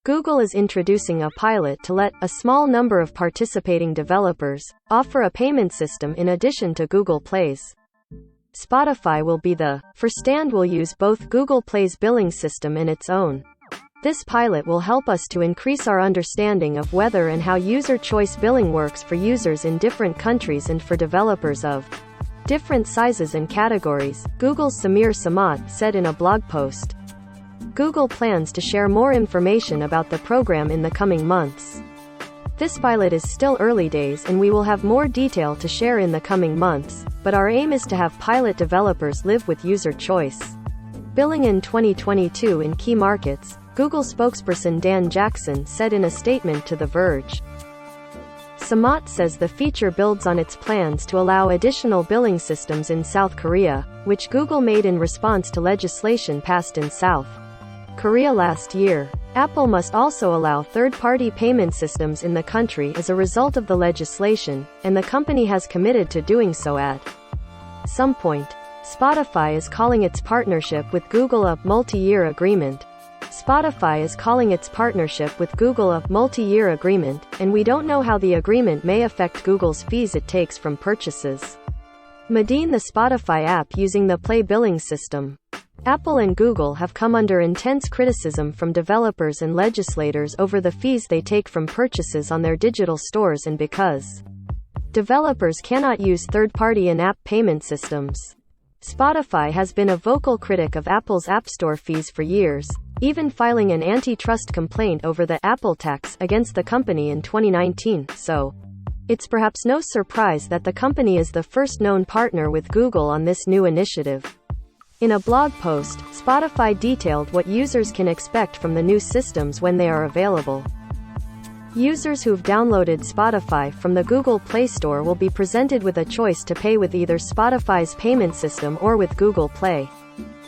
Google is introducing a pilot to let a small number of participating developers offer a payment system in addition to Google Play's. Spotify will be the first and will use both Google Play's billing system and its own. This pilot will help us to increase our understanding of whether and how user choice billing works for users in different countries and for developers of different sizes and categories, Google's Samir Samat said in a blog post. Google plans to share more information about the program in the coming months. This pilot is still early days and we will have more detail to share in the coming months, but our aim is to have pilot developers live with user choice billing in 2022 in key markets, Google spokesperson Dan Jackson said in a statement to The Verge. Samat says the feature builds on its plans to allow additional billing systems in South Korea, which Google made in response to legislation passed in South Korea last year. Apple must also allow third-party payment systems in the country as a result of the legislation, and the company has committed to doing so at some point. Spotify is calling its partnership with Google a multi-year agreement. Spotify is calling its partnership with Google a multi-year agreement, and we don't know how the agreement may affect Google's fees it takes from purchases. Medine the Spotify app using the Play billing system. Apple and Google have come under intense criticism from developers and legislators over the fees they take from purchases on their digital stores and because developers cannot use third-party in-app payment systems. Spotify has been a vocal critic of Apple's App Store fees for years, even filing an antitrust complaint over the Apple tax against the company in 2019, so it's perhaps no surprise that the company is the first known partner with Google on this new initiative. In a blog post, Spotify detailed what users can expect from the new systems when they are available. Users who've downloaded Spotify from the Google Play Store will be presented with a choice to pay with either Spotify's payment system or with Google Play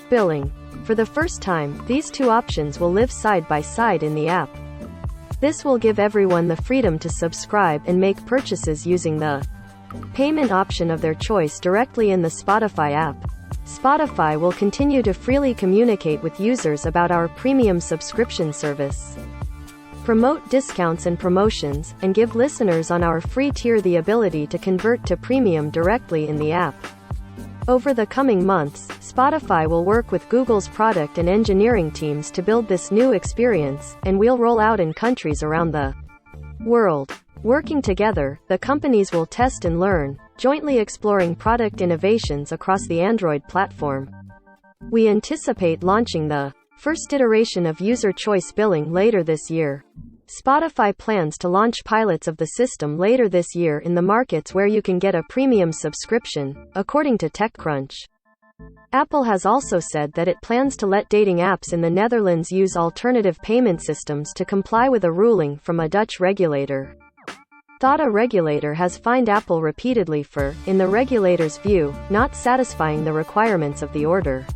billing. For the first time, these two options will live side by side in the app. This will give everyone the freedom to subscribe and make purchases using the payment option of their choice directly in the Spotify app. Spotify will continue to freely communicate with users about our premium subscription service, promote discounts and promotions, and give listeners on our free tier the ability to convert to premium directly in the app. Over the coming months, Spotify will work with Google's product and engineering teams to build this new experience, and we'll roll out in countries around the world. Working together, the companies will test and learn, jointly exploring product innovations across the Android platform. We anticipate launching the first iteration of user choice billing later this year. Spotify plans to launch pilots of the system later this year in the markets where you can get a premium subscription, according to TechCrunch. Apple has also said that it plans to let dating apps in the Netherlands use alternative payment systems to comply with a ruling from a Dutch regulator. Thought a regulator has fined Apple repeatedly for, in the regulator's view, not satisfying the requirements of the order.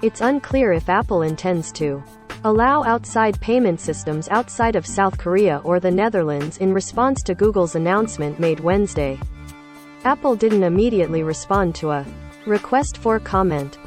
It's unclear if Apple intends to allow outside payment systems outside of South Korea or the Netherlands in response to Google's announcement made Wednesday. Apple didn't immediately respond to a request for comment.